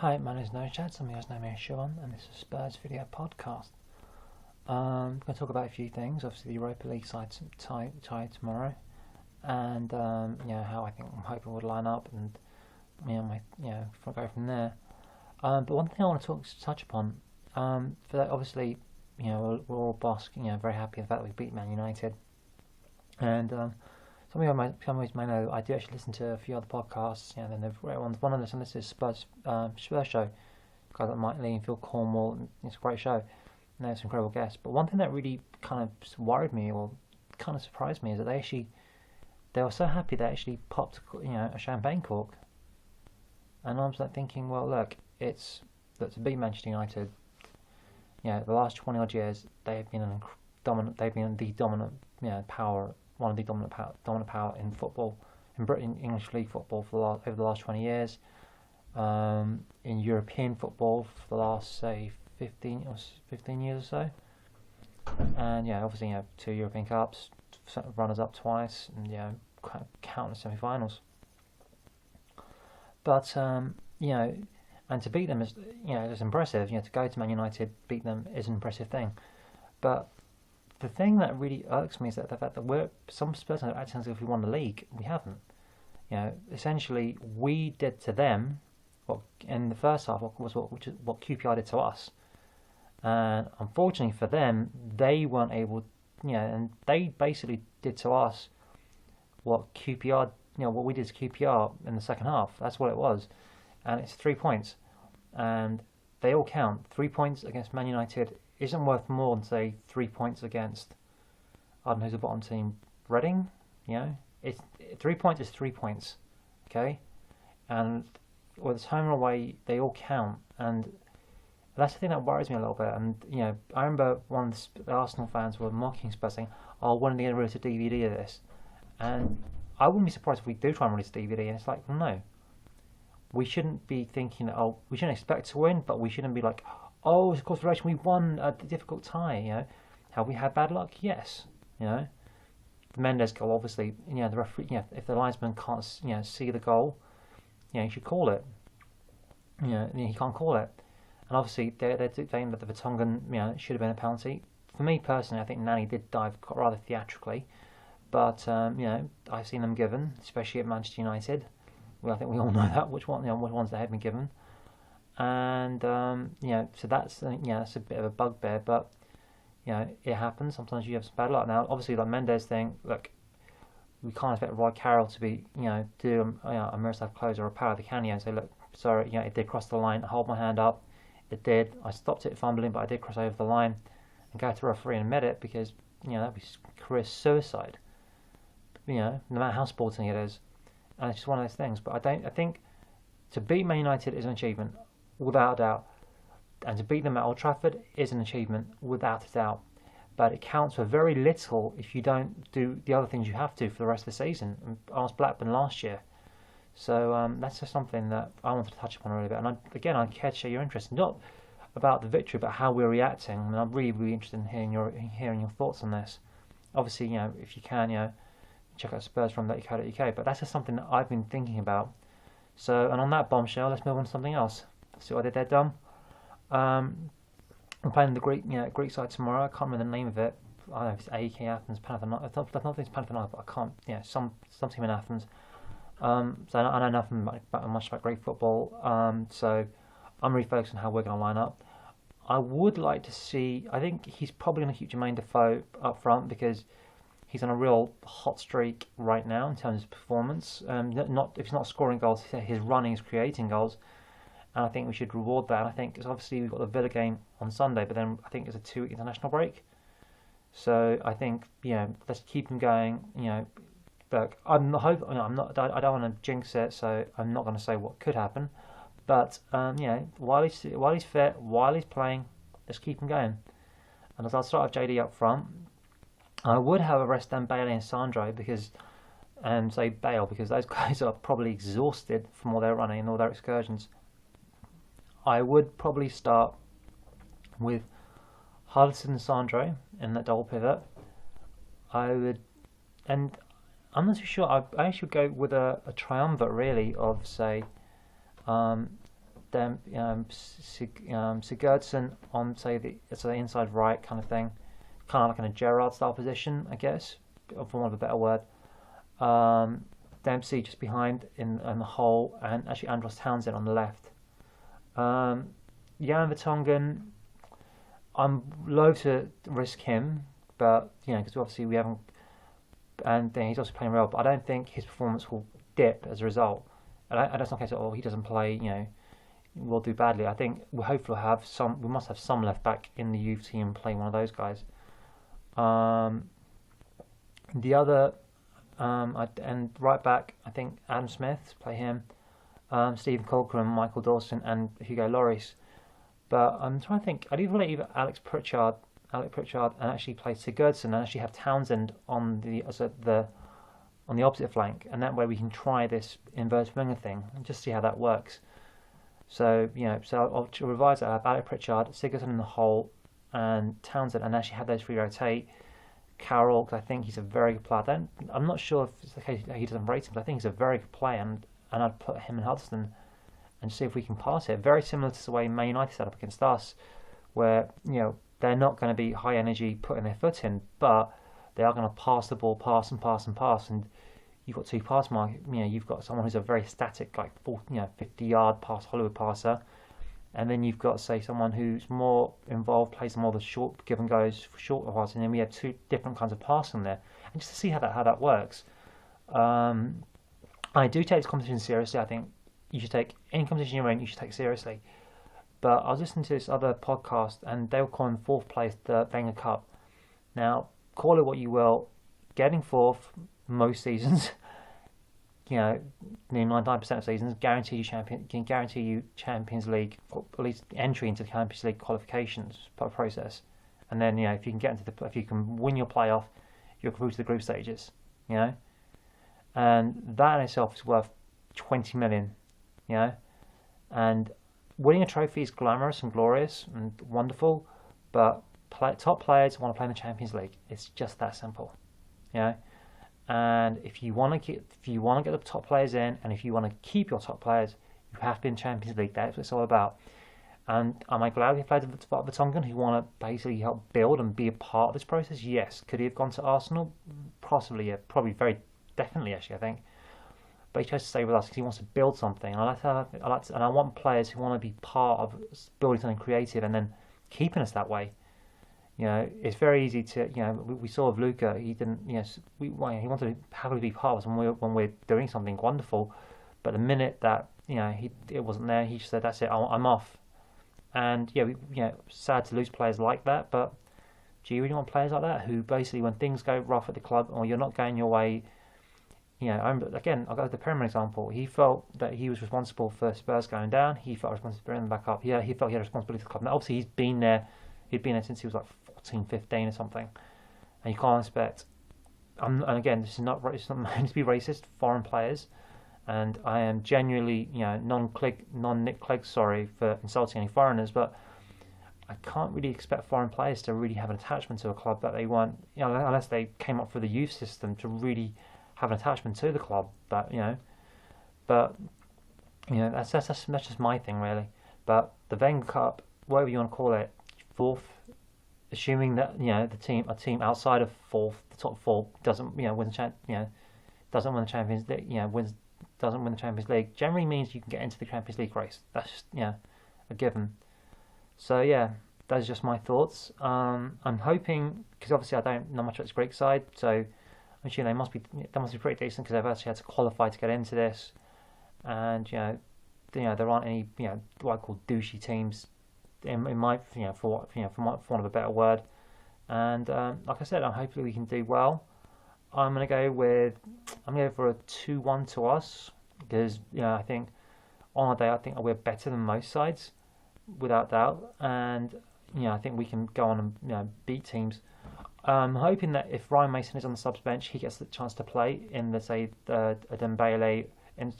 Hi, my name is Nojad, some of you guys know me as Sean, and this is a Spurs video podcast. I'm going to talk about a few things, obviously the Europa League side tie tomorrow, and how I'm hoping would line up, and go from there. But one thing I want to touch upon, for that, obviously, we're all very happy with the fact that we beat Man United, and some of you may know I do actually listen to a few other podcasts. And they're great ones. One of them, this is Spurs Show, guys like Mike Lee and Phil Cornwall. And it's a great show, and they have some incredible guests. But one thing that really kind of worried me, or kind of surprised me, is that they were so happy they actually popped a champagne cork. And I was like thinking, well, look, to beat Manchester United, the last 20 odd years they've been the dominant power. One of the dominant power in football, in Britain, English League football over the last 20 years, in European football for the last, say, 15 years or so, and obviously 2 European Cups, runners up twice, and countless semi-finals. But and to beat them is impressive. To go to Man United, beat them is an impressive thing, but the thing that really irks me is that the fact that some Spurs are acting as if we won the league. We haven't. Essentially, we did to them what in the first half what QPR did to us, and unfortunately for them, they weren't able. And they basically did to us what QPR, what we did to QPR in the second half. That's what it was, and it's 3 points, and they all count. 3 points against Man United isn't worth more than, say, 3 points against, I don't know who's the bottom team, Reading. It's 3 points is 3 points, okay? And whether it's home or away, they all count, and that's the thing that worries me a little bit. And I remember one of the Arsenal fans were mocking Spurs, saying, "Oh, when are they going to release a DVD of this?" And I wouldn't be surprised if we do try and release a DVD. And it's like, well, no, we shouldn't be thinking, oh, we shouldn't expect to win, but we shouldn't be like, oh, of course, we won a difficult tie. Have we had bad luck? Yes. The Mendes goal, obviously. The referee. If the linesman can't, see the goal, he should call it. He can't call it, and obviously they're saying that the Vertonghen, should have been a penalty. For me personally, I think Nani did dive rather theatrically, but I've seen them given, especially at Manchester United. Well, I think we all know that which ones they have been given. And so that's a bit of a bugbear, but it happens. Sometimes you have some bad luck. Now, obviously, like Mendes thing, look, we can't expect Rod Carroll to be do a Miroslav Klose or a Power the Canio and say, look, sorry, it did cross the line. Hold my hand up. It did. I stopped it fumbling, but I did cross over the line, and go to the referee and admit it, because that'd be career suicide. No matter how sporting it is, and it's just one of those things. But I think to beat Man United is an achievement, without a doubt, and to beat them at Old Trafford is an achievement, without a doubt, but it counts for very little if you don't do the other things you have to for the rest of the season. I asked Blackburn last year, so that's just something that I wanted to touch upon a little bit. And I'd care to share your interest, not about the victory, but how we're reacting. I mean, I'm really, really interested in hearing your thoughts on this. Obviously, if you can, check out spursforum.co.uk, but that's just something that I've been thinking about. So, and on that bombshell, let's move on to something else. See what I did there, Dom? I'm playing the Greek side tomorrow. I can't remember the name of it. I don't know if it's AEK Athens, Panathinaikos. I don't think it's Panathinaikos, but I can't. Some team in Athens. So I know nothing much about Greek football. So I'm really focused on how we're going to line up. I would like to see. I think he's probably going to keep Jermaine Defoe up front, because he's on a real hot streak right now in terms of performance. Not if he's not scoring goals, his running is creating goals, and I think we should reward that. And I think because obviously we've got the Villa game on Sunday, but then I think it's a 2-week international break. So I think let's keep him going. Look, I don't want to jinx it, so I'm not going to say what could happen. But while he's fit, while he's playing, let's keep him going. And as I'll start with JD up front, I would have a rest on Bailey and Sandro, because Bale, because those guys are probably exhausted from all their running and all their excursions. I would probably start with Hudson and Sandro in that double pivot. And I'm not too sure. I actually would go with a triumvirate really of, say, then Sigurdsson on say the inside right kind of thing, kind of like in a Gerrard style position, I guess, for want of a better word. Dempsey just behind in the hole, and actually Andros Townsend on the left. Jan Vertonghen, I'm loath to risk him, but because obviously we haven't, and he's also playing well, but I don't think his performance will dip as a result. And that's not the case at all. He doesn't play, will do badly. I think we hopefully we must have some left back in the youth team playing one of those guys. The other, and right back, I think Adam Smith, play him, Stephen Corcoran, Michael Dawson, and Hugo Lloris. But I'm trying to think, I'd either Alec Pritchard, and actually play Sigurdsson, and actually have Townsend on the opposite flank, and that way we can try this inverted winger thing and just see how that works. So I'll revise that. I have Alec Pritchard, Sigurdsson in the hole, and Townsend, and actually have those three rotate. Carroll, because I think he's a very good player. I'm not sure if it's the case that he doesn't rate him, but I think he's a very good player, and I'd put him in Huddersfield and see if we can pass it. Very similar to the way Man United set up against us, where they're not going to be high energy putting their foot in, but they are going to pass the ball, pass, and you've got two pass mark. You've got someone who's a very static, like 50-yard pass, Hollywood passer, and then you've got say someone who's more involved, plays more of the short give and goes, short passes, and then we have two different kinds of passing there, and just to see how that works. I do take this competition seriously. I think you should take any competition you're in, you should take seriously. But I was listening to this other podcast, and they were calling fourth place the Wenger Cup. Now, call it what you will, getting fourth most seasons, nearly 99% of seasons, can guarantee you Champions League, or at least entry into the Champions League qualifications process. And then if you can win your playoff, you're through to the group stages. And that in itself is worth 20 million. And winning a trophy is glamorous and glorious and wonderful, but top players want to play in the Champions League. It's just that simple. And if you want to get the top players in, and if you want to keep your top players, you have to be in the Champions League. That's what it's all about. And am I glad we played with Vertonghen, who want to basically help build and be a part of this process? Yes. Could he have gone to Arsenal? Possibly, yeah. Probably, very definitely, actually, I think. But he chose to stay with us because he wants to build something. And I want players who want to be part of building something creative and then keeping us that way. It's very easy to, we saw with Luca, he didn't, he wanted to happily be part of us when we're doing something wonderful. But the minute that, it wasn't there, he just said, that's it, I'm off. And sad to lose players like that, but do you really want players like that who basically, when things go rough at the club or you're not going your way, I remember, again, I'll go to the Premier example. He felt that he was responsible for Spurs going down. He felt responsible for bringing them back up. Yeah, he felt he had responsibility for the club. Now, obviously, he'd been there since he was like 14, 15 or something. And you can't expect. And again, it's not meant to be racist. Foreign players, and I am genuinely, non-Nick Clegg sorry for insulting any foreigners, but I can't really expect foreign players to really have an attachment to a club that they weren't, unless they came up through the youth system to really have an attachment to the club. But that's just my thing really. But the Wenger Cup, whatever you want to call it, fourth, assuming that a team outside of fourth, the top four doesn't win the doesn't win the Champions League, doesn't win the Champions League, generally means you can get into the Champions League race. That's just a given. So those are just my thoughts. I'm hoping, because obviously I don't know much about this Greek side, so actually they must be pretty decent because they've actually had to qualify to get into this, and there aren't any what I call douchey teams in my for want of a better word. And like I said, hopefully we can do well. I'm gonna go for a 2-1 to us because I think on our day I think we're better than most sides without doubt, and I think we can go on and beat teams. I'm hoping that if Ryan Mason is on the subs bench, he gets the chance to play in a Dembele,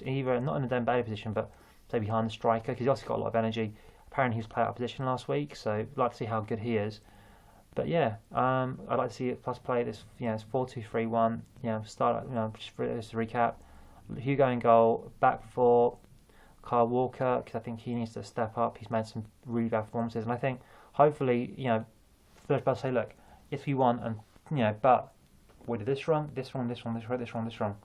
either not in the Dembele position, but say behind the striker, because he's also got a lot of energy. Apparently he was playing out of position last week, so I'd like to see how good he is. But I'd like to see us play this. It's 4-2-3-1. Start. Just to recap: Hugo in goal, back four, Kyle Walker, because I think he needs to step up. He's made some really bad performances, and I think hopefully, Spurs will say, look, yes, we won, and but we did this wrong, this wrong, this wrong, this right, this wrong, this wrong,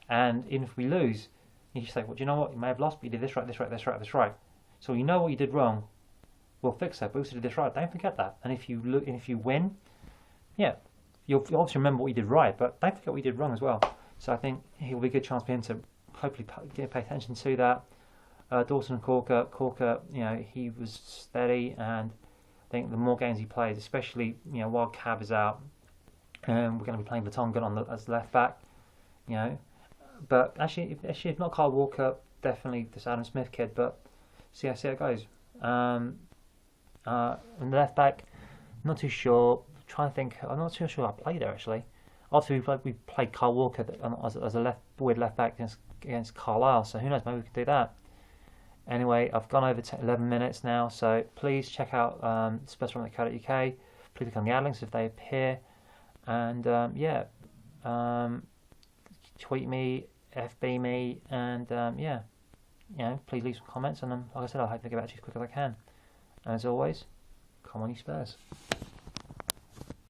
and even if we lose, you just say, well, do you know what? You may have lost, but you did this right, this right, this right, this right. So you know what you did wrong. We'll fix that. But we also did this right. Don't forget that. And if you look, and if you win, you'll obviously remember what you did right, but don't forget what you did wrong as well. So I think he'll be a good chance for him to hopefully pay attention to that. Dawson Corker, he was steady, and I think the more games he plays, especially while Cab is out, we're going to be playing Vertonghen as left back, But actually, if not Kyle Walker, definitely this Adam Smith kid. But see how it goes. And the left back, not too sure. Trying to think, I'm not too sure I played there actually. After we played Kyle Walker as a weird left back against Carlisle, so who knows, maybe we can do that. Anyway, I've gone over 11 minutes now, so please check out SpursForum.co.uk. Please click on the ad links if they appear, and tweet me, FB me, and please leave some comments, and like I said, I hope to get back to you as quick as I can. And as always, come on, you Spurs.